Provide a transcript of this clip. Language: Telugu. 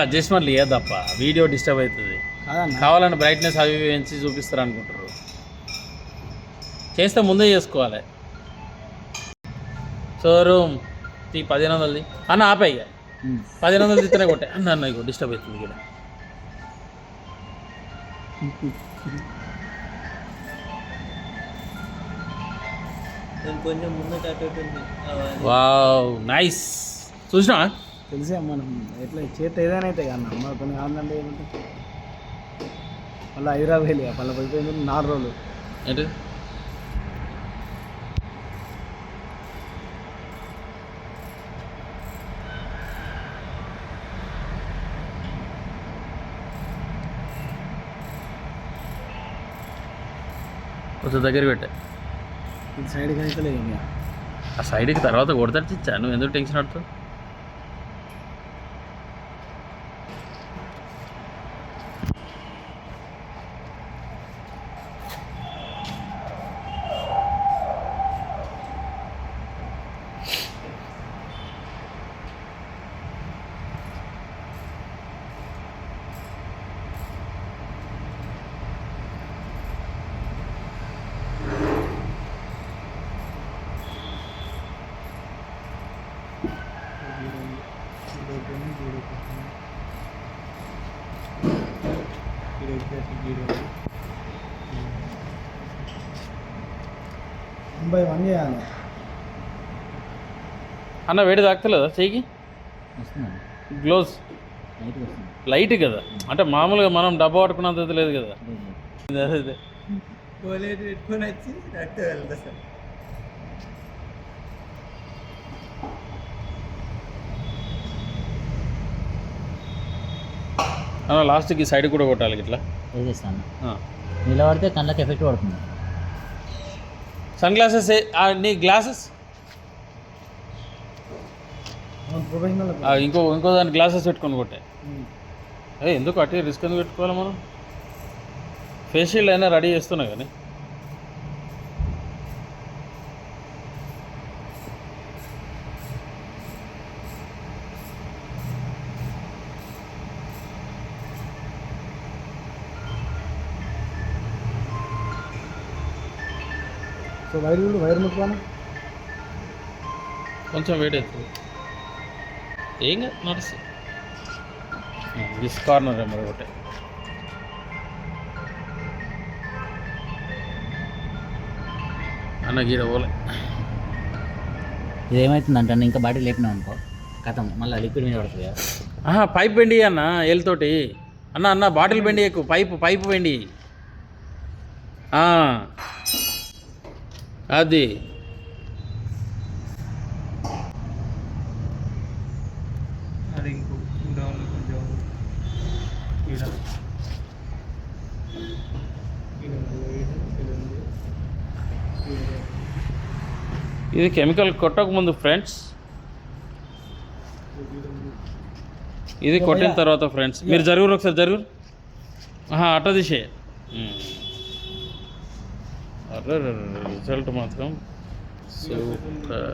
అడ్జస్ట్మెంట్లు లేదప్ప, వీడియో డిస్టర్బ్ అవుతుంది. కావాలని బ్రైట్నెస్ అవి పెంచి చూపిస్తారు అనుకుంటారు. చేస్తే ముందే చేసుకోవాలి. షోరూమ్ 1500 అన్న ఆపాయి. 1500 ఇస్తేనే కొట్టే అన్న అన్న ఇగో డిస్టర్బ్ అవుతుంది ఇక్కడ. కొంచెం ముందు వావ్ నైస్. చూసినా తెలిసే మనం ఎట్లా చేతి ఏదైనా అయితే అన్న మన కొన్ని కాదంటే ఏమంటే మళ్ళీ హైదరాబాద్ వెళ్ళి మళ్ళీ పోయిపోయింది 4 రోజులు. ఏంటి కొంచెం దగ్గర పెట్టే. ఇది సైడ్కి అయితే లేదు ఇంకా. ఆ సైడ్కి తర్వాత కొడతాడు చిచ్చా, నువ్వు ఎందుకు టెన్షన్ పడుతావు? ముంబై 1 చేయాలి అన్న. వేడి తాకుతలేదా చెయ్యికి? గ్లోవ్స్ లైట్ కదా, అంటే మామూలుగా మనం డబ్బా పట్టుకున్నంత లేదు కదా. అదే పెట్టుకొని వచ్చి వెళ్తా సార్. లాస్ట్కి సైడ్ కూడా కొట్టాలి ఇట్లా. వేసేస్తాను, నిలబడితే కళ్ళకి ఎఫెక్ట్ పడుతుంది. సన్ గ్లాసెస్ నీ గ్లాసెస్ ఇంకో దాని గ్లాసెస్ పెట్టుకొని కొట్టే. ఎందుకు అటే రిస్క్ ఎందుకు పెట్టుకోవాలి మనం? ఫేస్ షీల్డ్ అయినా రెడీ చేస్తున్నా కానీ. సో వైర్ ముట్టుకోను కొంచెం వెయిట్ అవుతుంది. ఏం కాదు నడుస్తుంది. దిస్ కార్నర్ మరి ఒకటే. అన్న గీడ పోలే. ఇది ఏమవుతుందంటే ఇంకా బాడీ లేపినాం అనుకో కథం మళ్ళీ లిక్విడ్ మీద పడుతుంది కదా. పైప్ బెండి అన్న ఏళ్ళతోటి. అన్న బాటిల్ బెండి ఎక్కువ, పైపు బెండి. అది ఇది కెమికల్ కొట్టక ముందు ఫ్రెండ్స్, ఇది కొట్టిన తర్వాత ఫ్రెండ్స్. మీరు జరుగురు ఒకసారి జరుగురు. అట్ట తీసే. రిజల్ట్ మాత్రం సూపర్.